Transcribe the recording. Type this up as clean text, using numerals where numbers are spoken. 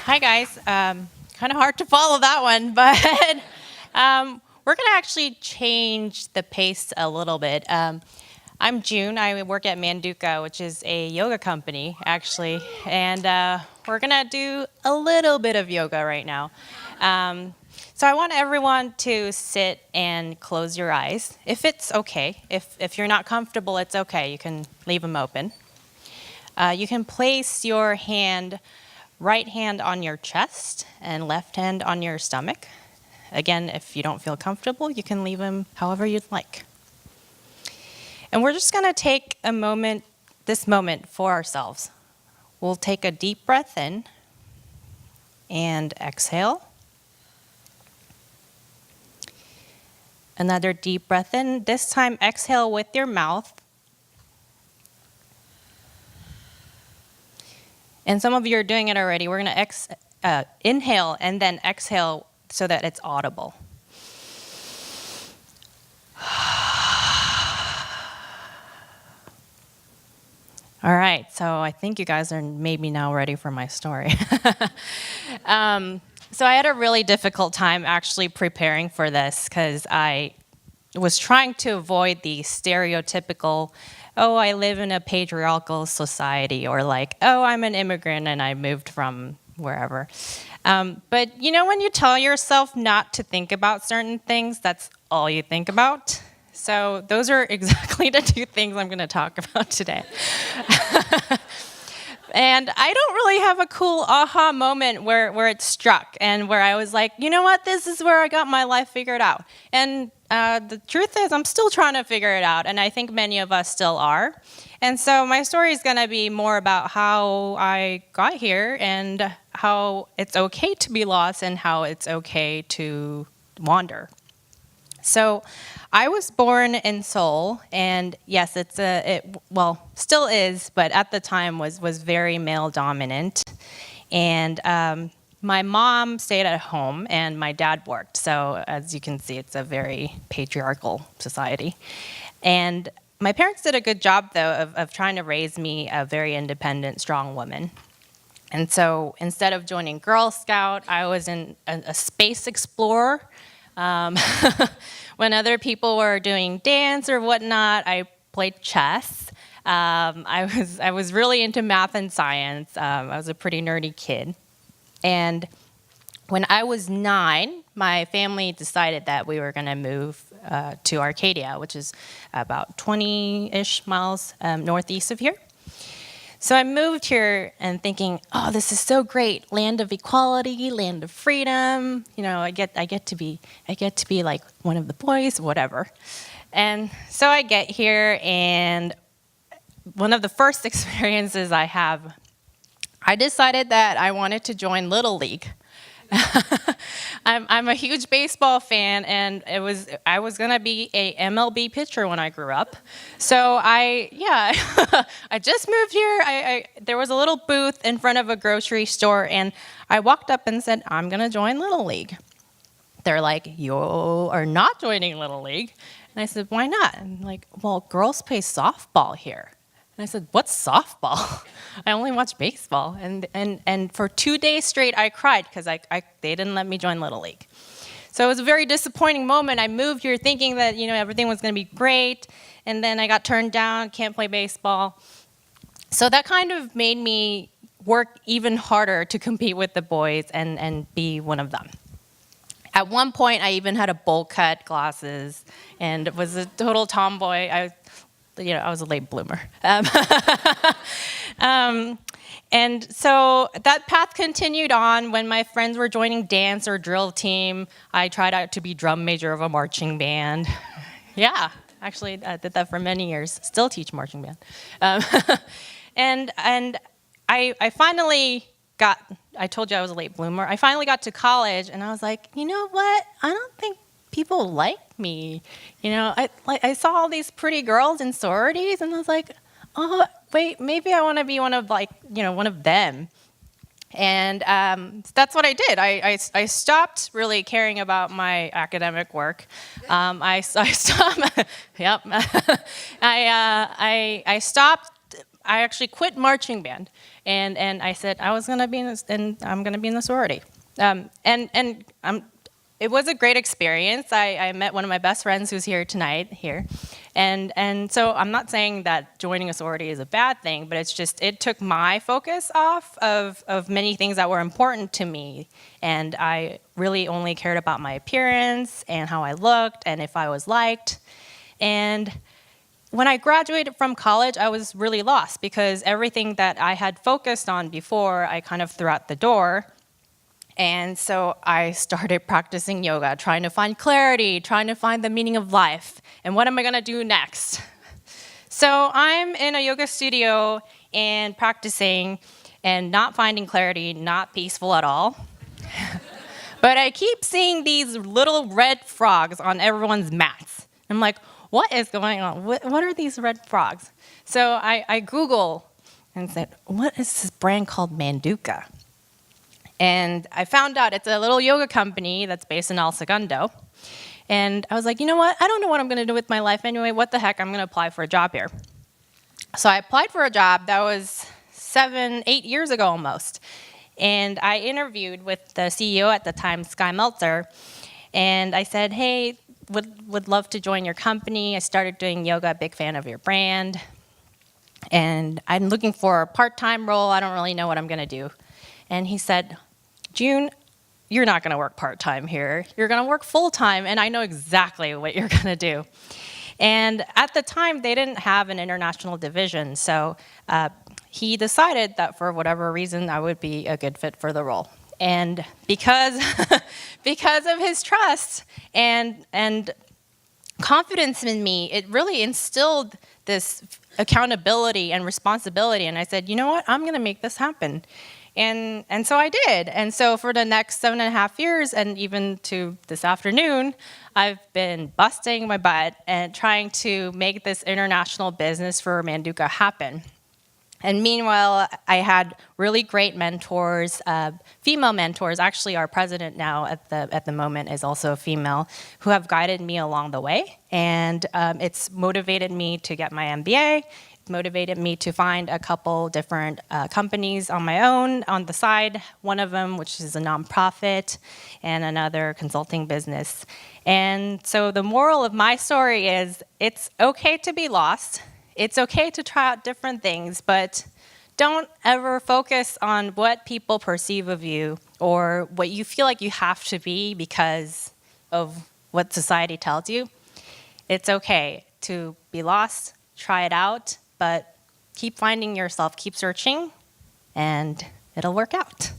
Hi, guys. Kind of hard to follow that one, but we're going to actually change the pace a little bit. I'm June. I work at Manduka, which is a yoga company, actually, and we're going to do a little bit of yoga right now. So I want everyone to sit and close your eyes, if it's okay. If you're not comfortable, it's okay. You can leave them open. You can place your right hand on your chest and left hand on your stomach. Again, if you don't feel comfortable, you can leave them however you'd like. And we're just going to take this moment for ourselves. We'll take a deep breath in and exhale. Another deep breath in. This time, exhale with your mouth. And some of you are doing it already. We're going to inhale and then exhale so that it's audible. All right, so I think you guys are maybe now ready for my story. So I had a really difficult time actually preparing for this because I was trying to avoid the stereotypical, oh, I live in a patriarchal society, or like, oh, I'm an immigrant and I moved from wherever. But you know when you tell yourself not to think about certain things, that's all you think about? So those are exactly the two things I'm going to talk about today. And I don't really have a cool aha moment where it struck and where I was like, you know what, this is where I got my life figured out. And the truth is, I'm still trying to figure it out, and I think many of us still are. And so my story is going to be more about how I got here and how it's okay to be lost and how it's okay to wander. So I was born in Seoul, and yes, still is, but at the time was very male dominant. And my mom stayed at home, and my dad worked. So as you can see, it's a very patriarchal society. And my parents did a good job, though, of trying to raise me a very independent, strong woman. And so instead of joining Girl Scout, I was in a space explorer. When other people were doing dance or whatnot, I played chess. I was really into math and science. I was a pretty nerdy kid. And when I was 9, my family decided that we were going to move to Arcadia, which is about 20-ish miles northeast of here. So I moved here and thinking, oh, this is so great, land of equality, land of freedom. You know, I get to be like one of the boys, whatever. And so I get here, and one of the first experiences I have, I decided that I wanted to join Little League. I'm a huge baseball fan, and I was gonna be a MLB pitcher when I grew up. So I just moved here. There was a little booth in front of a grocery store, and I walked up and said, I'm gonna join Little League. They're like, you are not joining Little League. And I said, why not? And like, well, girls play softball here. And I said, what's softball? I only watch baseball. And for 2 days straight, I cried because they didn't let me join Little League. So it was a very disappointing moment. I moved here thinking that, everything was going to be great. And then I got turned down, can't play baseball. So that kind of made me work even harder to compete with the boys and be one of them. At one point, I even had a bowl cut, glasses, and was a total tomboy. I was a late bloomer. And so that path continued on. When my friends were joining dance or drill team, I tried out to be drum major of a marching band. Yeah, actually, I did that for many years. Still teach marching band. And I finally I told you I was a late bloomer. I finally got to college, and I was like, you know what? I don't think people like me. I saw all these pretty girls in sororities, and I was like, oh, wait, maybe I want to be one of them. And that's what I did. I stopped really caring about my academic work. I stopped. Yep. I stopped I actually quit marching band, and I said I was gonna be in this, and I'm gonna be in the sorority. It was a great experience. I met one of my best friends who's here tonight, and so I'm not saying that joining a sorority is a bad thing, but it's just it took my focus off of many things that were important to me, and I really only cared about my appearance and how I looked and if I was liked. And when I graduated from college, I was really lost because everything that I had focused on before, I kind of threw out the door. And so I started practicing yoga, trying to find clarity, trying to find the meaning of life. And what am I going to do next? So I'm in a yoga studio and practicing and not finding clarity, not peaceful at all. But I keep seeing these little red frogs on everyone's mats. I'm like, what is going on? What are these red frogs? So I Google and said, what is this brand called Manduka? And I found out it's a little yoga company that's based in El Segundo. And I was like, you know what? I don't know what I'm going to do with my life anyway. What the heck? I'm going to apply for a job here. So I applied for a job that was 8 years ago almost. And I interviewed with the CEO at the time, Sky Meltzer. And I said, hey, would love to join your company. I started doing yoga, big fan of your brand. And I'm looking for a part-time role. I don't really know what I'm going to do. And he said, June, you're not going to work part-time here. You're going to work full-time, and I know exactly what you're going to do. And at the time, they didn't have an international division, so he decided that for whatever reason, I would be a good fit for the role. And because, because of his trust and confidence in me, it really instilled this accountability and responsibility. And I said, you know what, I'm going to make this happen. And so I did. And so for the next 7.5 years, and even to this afternoon, I've been busting my butt and trying to make this international business for Manduka happen. And meanwhile, I had really great mentors, female mentors. Actually, our president now at the moment is also a female, who have guided me along the way. And it's motivated me to get my MBA. Motivated me to find a couple different companies on my own on the side, one of them which is a nonprofit and another consulting business. And so the moral of my story is it's okay to be lost. It's okay to try out different things, but don't ever focus on what people perceive of you or what you feel like you have to be because of what society tells you. It's okay to be lost, try it out, but keep finding yourself, keep searching, and it'll work out.